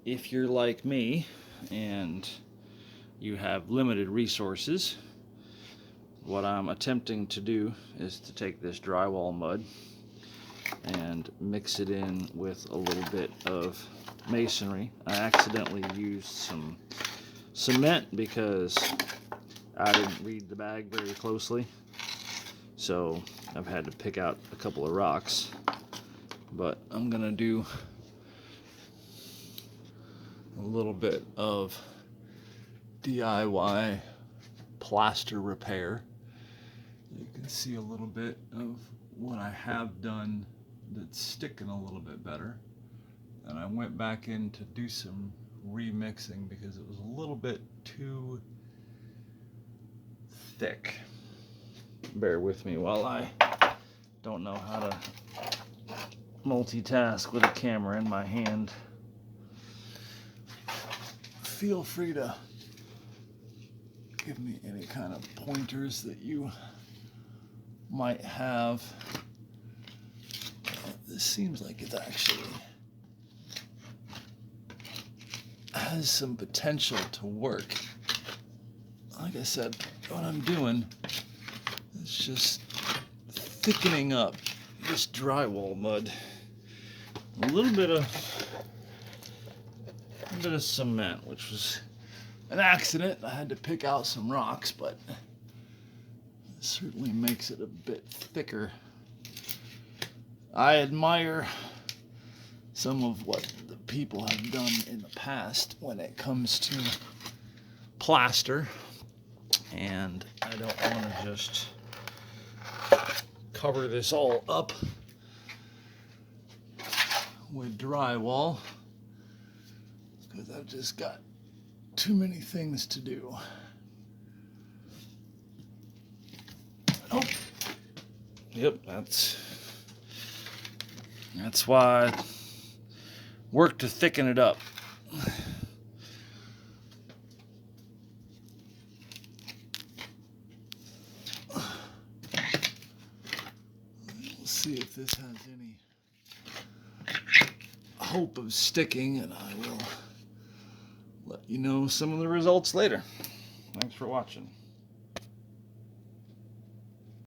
If you're like me and you have limited resources, what I'm attempting to do is to take this drywall mud and mix it in with a little bit of masonry. I accidentally used some cement because I didn't read the bag very closely, so I've had to pick out a couple of rocks. But I'm gonna do a little bit of DIY plaster repair. You can see a little bit of what I have done that's sticking a little bit better, and I went back in to do some remixing because it was a little bit too thick. Bear with me while I don't know how to multitask with a camera in my hand. Feel free to give me any kind of pointers that you might have. This seems like it actually has some potential to work. Like I said, what I'm doing is just thickening up this drywall mud. A little bit of cement, which was an accident. I had to pick out some rocks, but it certainly makes it a bit thicker. I admire some of what the people have done in the past when it comes to plaster, and I don't want to just cover this all up with drywall because I've just got too many things to do. Oh, yep, that's why I work to thicken it up. We'll see if this has any hope of sticking, and I will let you know some of the results later. Thanks for watching.